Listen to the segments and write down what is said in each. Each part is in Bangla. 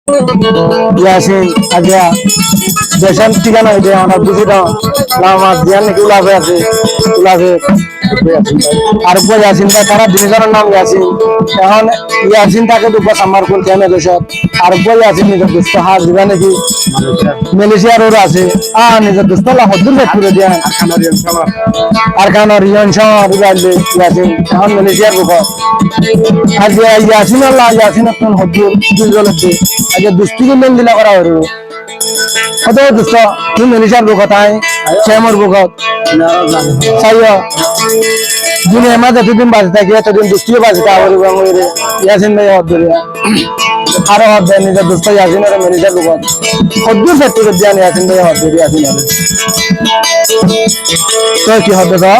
ইয়াসিন আজা দেশান ঠিকানা হইতে আমরা বুঝি দাও আমার ধ্যান নাকি উলাফে আছে উলাফে আর উপর ইয়াসিন ভাই তারা দুজনের নাম ইয়াসিন এখন ইয়াসিন তাকে তো বাস আমার কোন কেন দেশত আর উপর ইয়াসিন নিজের দোস্ত হাত দিবা নাকি মালয়েশিয়ার ওর আছে নিজের দোস্ত লা হদ্দুর বেট করে দিয়া আর কানার রিয়ন শহর দিবাইলে ইয়াসিন এখন মালয়েশিয়ার বুক আজ ইয়াসিন আল্লাহ ইয়াসিন কোন হদ্দুর দুজনতে আজ দুস্তিকে মেন দিলা করা হইলো কত দুষ্ট তুমি মালয়েশিয়ার বুক তাই চেমর বুক সাইয়া দুনিয়া মাঝে এতদিন বাজে থাকি এতদিন দুষ্টিও বাজে আবার ইয়াসিন ভাই হদ্দুর আরো হদ্দুর নিজের দোস্ত ইয়াসিন আর মালয়েশিয়ার বুক হদ্দুর সেট করে দিয়া ইয়াসিন ভাই হদ্দুর ইয়াসিন তো কি হবে তো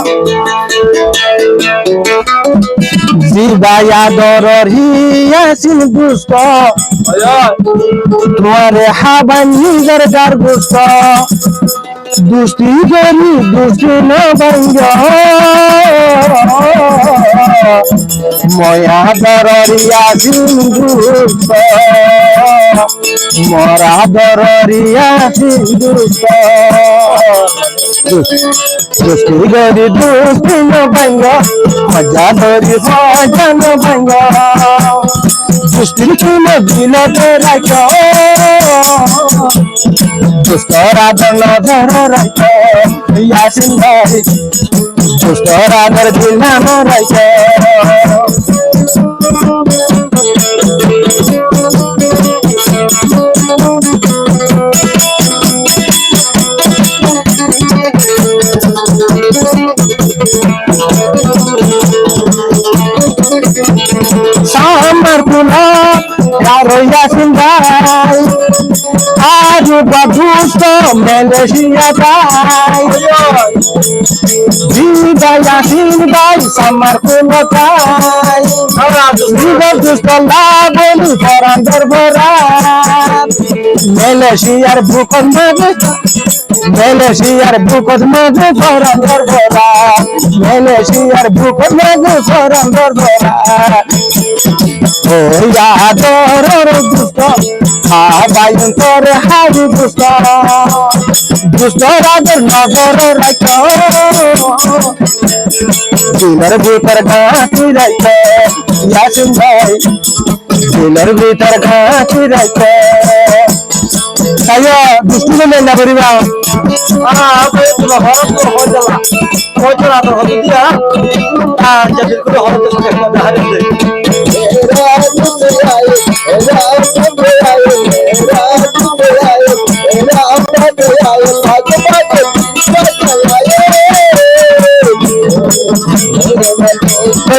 জিবায়া দররি ইয়াসিন দুষ্ট তোমারে হাবান নিজের গার দুষ্ট দুষ্টি করি দুষ্টি না ভঙ্গ ময়া দররি ইয়াসিন দুষ্ট মরা দররি ইয়াসিন দুষ্ট দুষ্টি করি দুষ্টি না ভঙ্গ মজা ধরি মজা না ভঙ্গ দুষ্টি কিনে দিল রাখ দুষ্টরা নজর রাখ ইয়াসিন ভাই দুষ্টরা দিল রাখ Samar pula yaro yasin bhai aju badusto Malaysia bhai jiba yasin bhai samar pula bhai jiba dusto labolu farandar borat Malaysia bukon mage Malaysia bukon mage farandar borat Malaysia bukon mage farandar borat ওয়া দরর দুষ্ট হাবায়ন তোর হাবি দুষ্ট দুষ্ট রাজের নজর রাখ দিলের ভিতর ঘাঁটি রাখ ইয়াসিন ভাই দিলের ভিতর ঘাঁটি রাখ তাই দুষ্টু মেলে না করিবা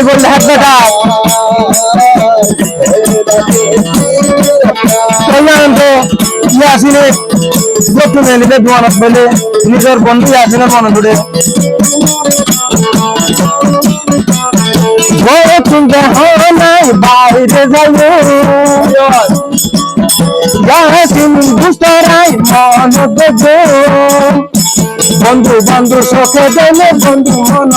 বললে হাত দেখা ইয়াসিনে যত মেলিতে দোয়ানত বলে নিজের বন্ধু ইয়াসিনের মনে ধরে চিন্তা নাই বাইরে যাইয়াসিন দুষ্টরাই মন দেবে বন্ধু বন্ধু শোকে দেলে বন্ধু মন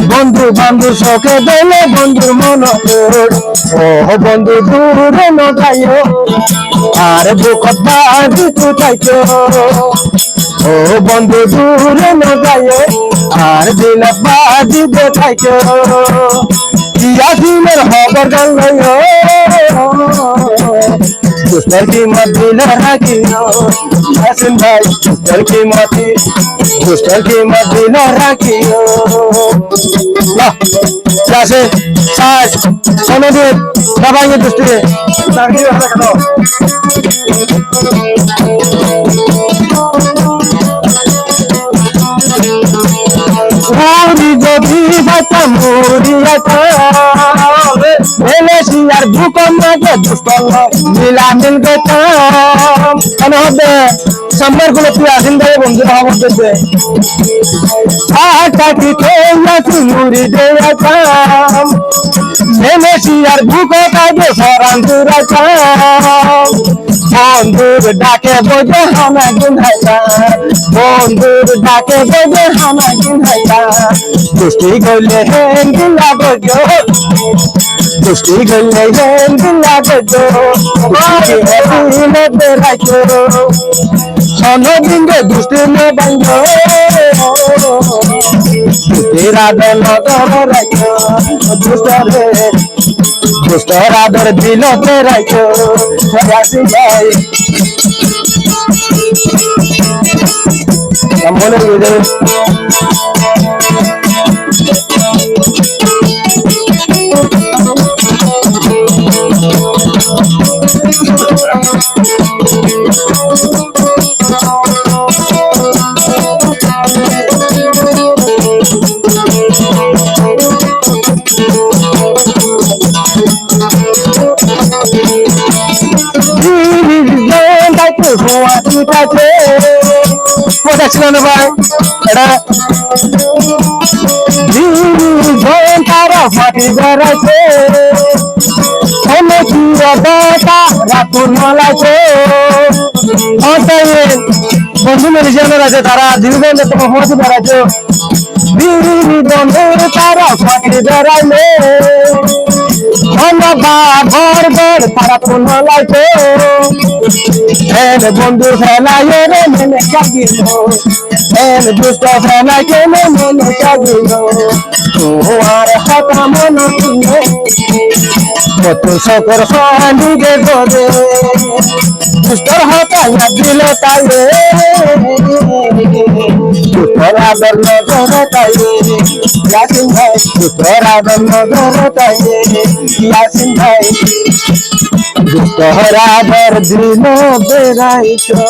বন্ধু বন্ধু শোকে দেলে বন্ধুর মন ও বন্ধু দূরে ন যাইও আর বুকত বাঁধি তু থাইকো ও বন্ধু দূরে ন যাইও আর দিলত বাঁধি দে থাইকো ইয়াসিনের খবর গান লইও দুষ্টার কি মত দিল রাখিও ইয়াসিন ভাই দুষ্টার কি মত দিল রাখিও যাসে সাজ সোনদে বাবাইয়ে দুষ্টিরে তাকিয়ে রাখো মুড়ি যদি বাতা মুড়িয়াটা মালয়েশিয়ার ভূকম মাঝে দুষ্ট মিলা মিল গেতাম কেন হবে সামনের গুলো তুই আসিন ভাই বন্ধু ভাবত দেবে আটাকি খেয়েছি মুড়ি দেয়াতাম মালয়েশিয়ার ভূকম মাঝে সরান্তি রাখাম বন্ধুর ডাকে বোঝে হানা গুনাইতা বন্ধুর ডাকে বোঝে হানা গুনাইতা দুষ্টি গলে হেন গুলা বোঝো দুষ্টি গলে হেন গুলা গো দিলে বেড়াইছো সনবিন্দে দুষ্টে নে বন্ধ তেরা দল নজর রাখো দুষ্টরে দুষ্টর আদর দিল বেড়াইছো আসি যাই বলে দেখছিলেন ভাই এটা তারা ফাটি বেড়াইছে অনেক রাতুর মালাইছে বন্ধু মেরিজনের আছে তারা দীর্ঘ তোমার ফাটি বেড়াইছে বন্ধুর তারা ফাটি বেড়াইলে ঘর তারা কোন মালাইছে বন্ধু ফেলাই রে মেনে কাগিল দুষ্ট ফেলাই কে মেনে কাগিল আর হতা মন তুলে কত সকর নিজে গরে দুষ্টর হতা দিল তাই দুষ্টর আদর নজর তাই ইয়াসিন ভাই দুষ্টর আদর নজর তাই ইয়াসিন ভাই দুষ্টর আদর দিল বেড়াইছো